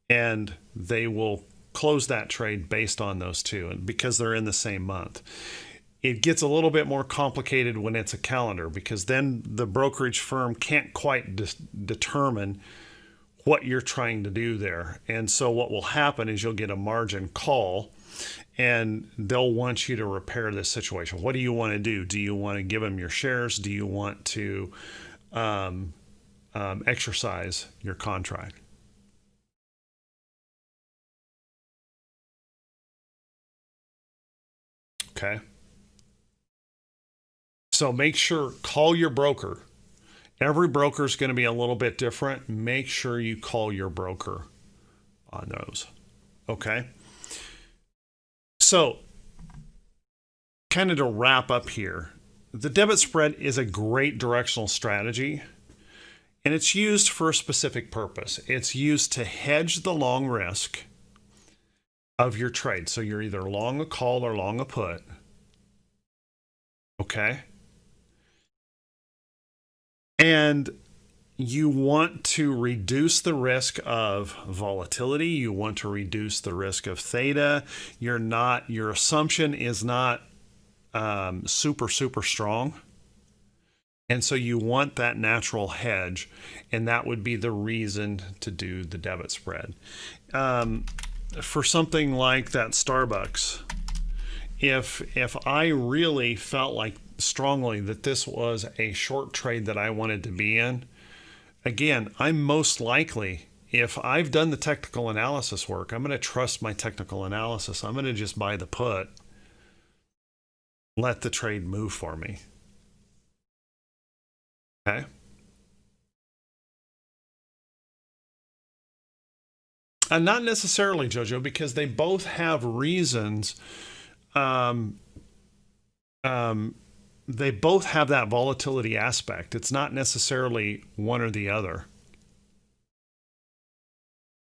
and they will close that trade based on those two, and because they're in the same month. It gets a little bit more complicated when it's a calendar, because then the brokerage firm can't quite determine what you're trying to do there. And so what will happen is you'll get a margin call, and they'll want you to repair this situation. What do you want to do? Do you want to give them your shares? Do you want to exercise your contract? Okay. So make sure, call your broker. Every broker is going to be a little bit different. Make sure you call your broker on those. Okay. So kind of to wrap up here, the debit spread is a great directional strategy, and it's used for a specific purpose. It's used to hedge the long risk of your trade. So you're either long a call or long a put. Okay. And you want to reduce the risk of volatility. You want to reduce the risk of theta. Your assumption is not super strong. And so you want that natural hedge, and that would be the reason to do the debit spread. For something like that Starbucks, if I really felt like strongly that this was a short trade that I wanted to be in, again, I'm most likely, if I've done the technical analysis work, I'm going to trust my technical analysis. I'm going to just buy the put, let the trade move for me. Okay. And not necessarily, Jojo, because they both have reasons. They both have that volatility aspect. It's not necessarily one or the other.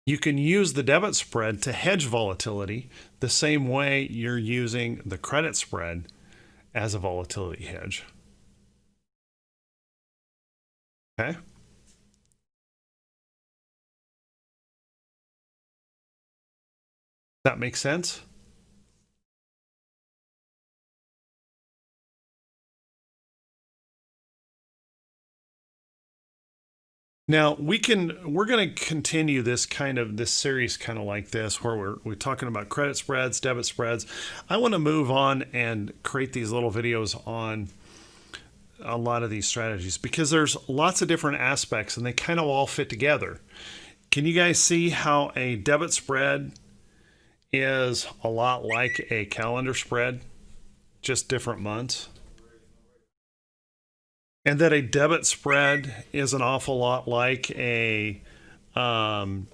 You can use the debit spread to hedge volatility the same way you're using the credit spread as a volatility hedge. Okay. That makes sense? Now we're going to continue this series kind of like this, where we're talking about credit spreads, debit spreads. I want to move on and create these little videos on a lot of these strategies, because there's lots of different aspects and they kind of all fit together. Can you guys see how a debit spread is a lot like a calendar spread, just different months? And that a debit spread is an awful lot like a what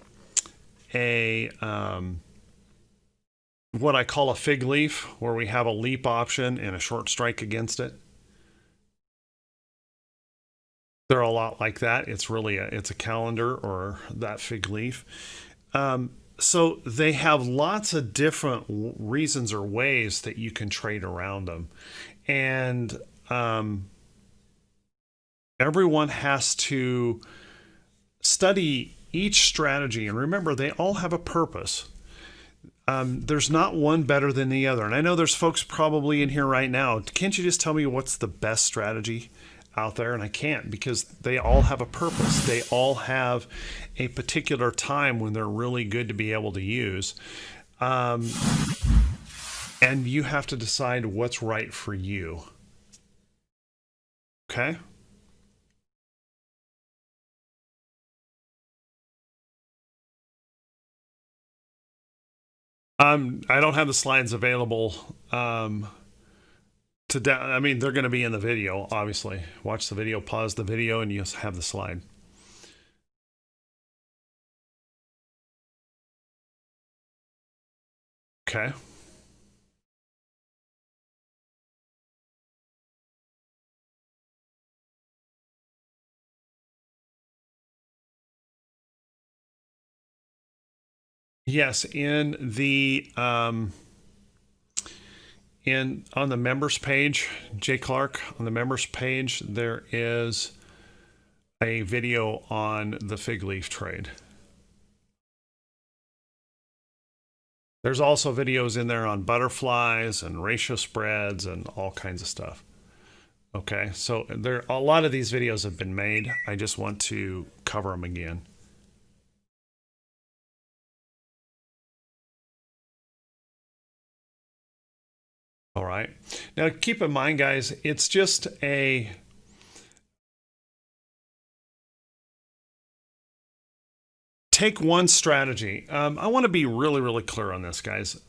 I call a fig leaf, where we have a leap option and a short strike against it. They're a lot like that. It's really it's a calendar, or that fig leaf. So they have lots of different reasons or ways that you can trade around them, and everyone has to study each strategy, and remember, they all have a purpose. There's not one better than the other. And I know there's folks probably in here right now. Can't you just tell me what's the best strategy out there? And I can't, because they all have a purpose. They all have a particular time when they're really good to be able to use. And you have to decide what's right for you. Okay? I don't have the slides available. I mean, they're going to be in the video, obviously. Watch the video, pause the video, and you'll have the slide. Okay. Yes, in the on the members page, Jay Clark, on the members page, there is a video on the fig leaf trade. There's also videos in there on butterflies and ratio spreads and all kinds of stuff. Okay, so a lot of these videos have been made. I just want to cover them again. All right. Now, keep in mind, guys, it's just take one strategy. I want to be really, really clear on this, guys.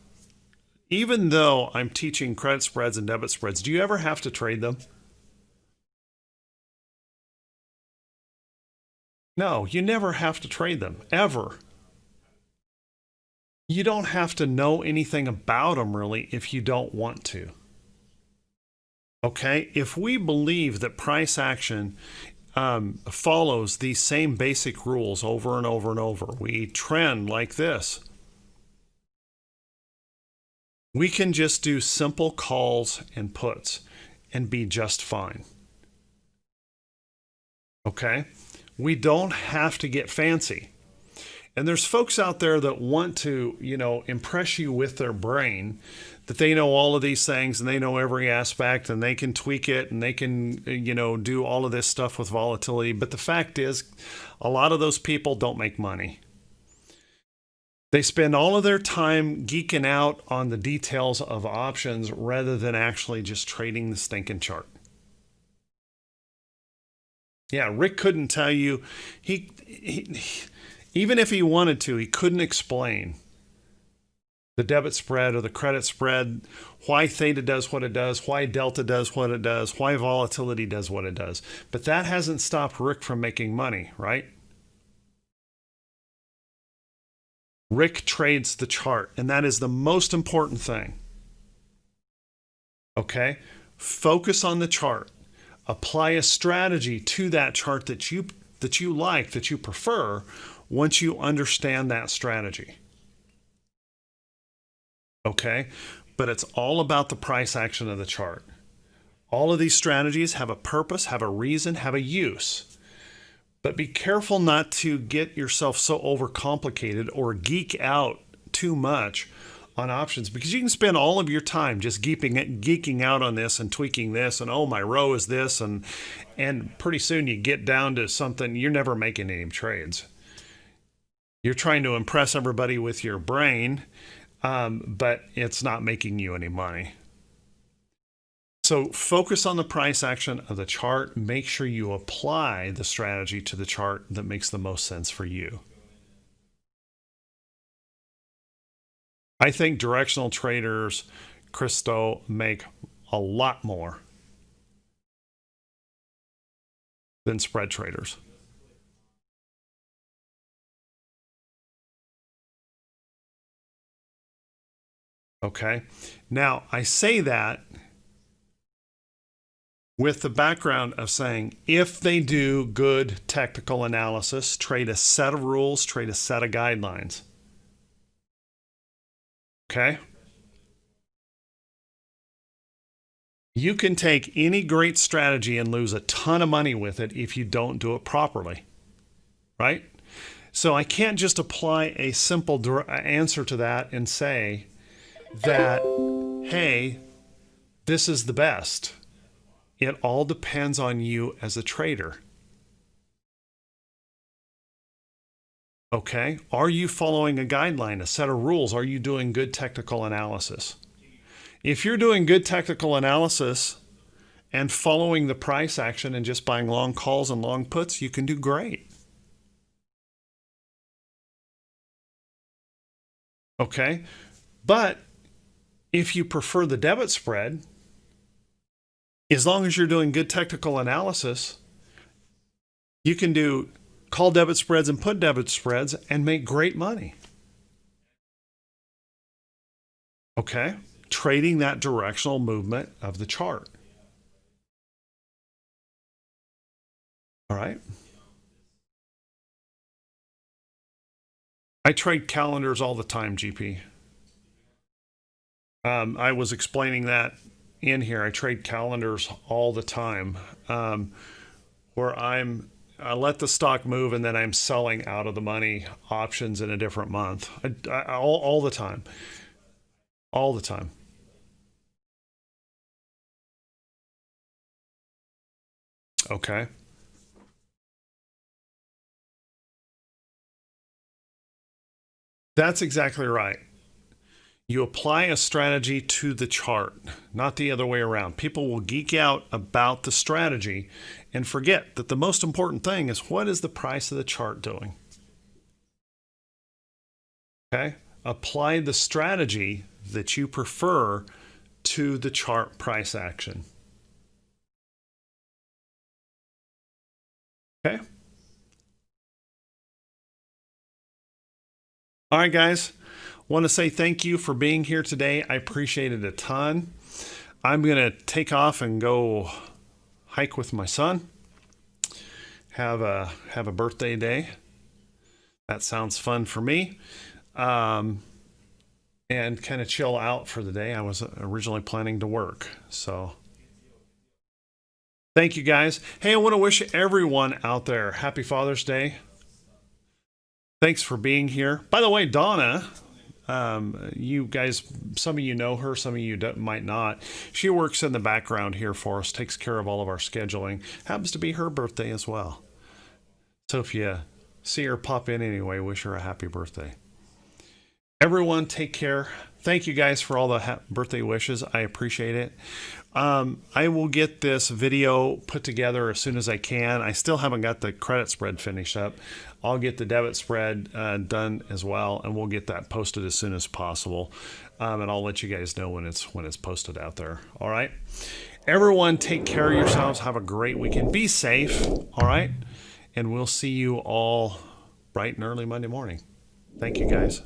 Even though I'm teaching credit spreads and debit spreads, do you ever have to trade them? No, you never have to trade them, ever. You don't have to know anything about them, really, if you don't want to. Okay? If we believe that price action follows these same basic rules over and over and over, we trend like this, we can just do simple calls and puts and be just fine. Okay? We don't have to get fancy. And there's folks out there that want to, impress you with their brain that they know all of these things and they know every aspect and they can tweak it and they can, do all of this stuff with volatility. But the fact is, a lot of those people don't make money. They spend all of their time geeking out on the details of options rather than actually just trading the stinking chart. Yeah, Rick couldn't tell you, he even if he wanted to, he couldn't explain the debit spread or the credit spread, why theta does what it does, why delta does what it does, why volatility does what it does. But that hasn't stopped Rick from making money, right? Rick trades the chart, and that is the most important thing. Okay? Focus on the chart. Apply a strategy to that chart that you like, that you prefer, once you understand that strategy. Okay? But it's all about the price action of the chart. All of these strategies have a purpose, have a reason, have a use. But be careful not to get yourself so overcomplicated or geek out too much on options, because you can spend all of your time just geeking out on this and tweaking this and, oh, my row is this, and pretty soon you get down to something, you're never making any trades. You're trying to impress everybody with your brain, but it's not making you any money. So focus on the price action of the chart. Make sure you apply the strategy to the chart that makes the most sense for you. I think directional traders, Christo, make a lot more than spread traders. Okay. Now, I say that with the background of saying, if they do good technical analysis, trade a set of rules, trade a set of guidelines. Okay? You can take any great strategy and lose a ton of money with it if you don't do it properly. Right? So I can't just apply a simple answer to that and say that, hey, this is the best. It all depends on you as a trader. Okay? Are you following a guideline, a set of rules? Are you doing good technical analysis? If you're doing good technical analysis and following the price action and just buying long calls and long puts, you can do great. Okay? But if you prefer the debit spread, as long as you're doing good technical analysis, you can do call debit spreads and put debit spreads and make great money. Okay? Trading that directional movement of the chart. All right? I trade calendars all the time, GP. I was explaining that in here. I trade calendars all the time, where I let the stock move and then I'm selling out of the money options in a different month. All the time. All the time. Okay. That's exactly right. You apply a strategy to the chart, not the other way around. People will geek out about the strategy and forget that the most important thing is, what is the price of the chart doing? Okay? Apply the strategy that you prefer to the chart price action. Okay? All right, guys. Want to say thank you for being here today. I appreciate it a ton. I'm going to take off and go hike with my son. Have a birthday day. That sounds fun for me. And kind of chill out for the day. I was originally planning to work. So thank you, guys. Hey, I want to wish everyone out there happy Father's Day. Thanks for being here. By the way, Donna, you guys, some of you know her, some of you might not. She works in the background here for us, takes care of all of our scheduling. Happens to be her birthday as well. So if you see her pop in anyway, wish her a happy birthday. Everyone, take care. Thank you guys for all the birthday wishes. I appreciate it. I will get this video put together as soon as I can. I still haven't got the credit spread finished up. I'll get the debit spread done as well, and we'll get that posted as soon as possible. And I'll let you guys know when it's posted out there. All right. Everyone, take care of yourselves. Have a great weekend. Be safe. All right. And we'll see you all bright and early Monday morning. Thank you, guys.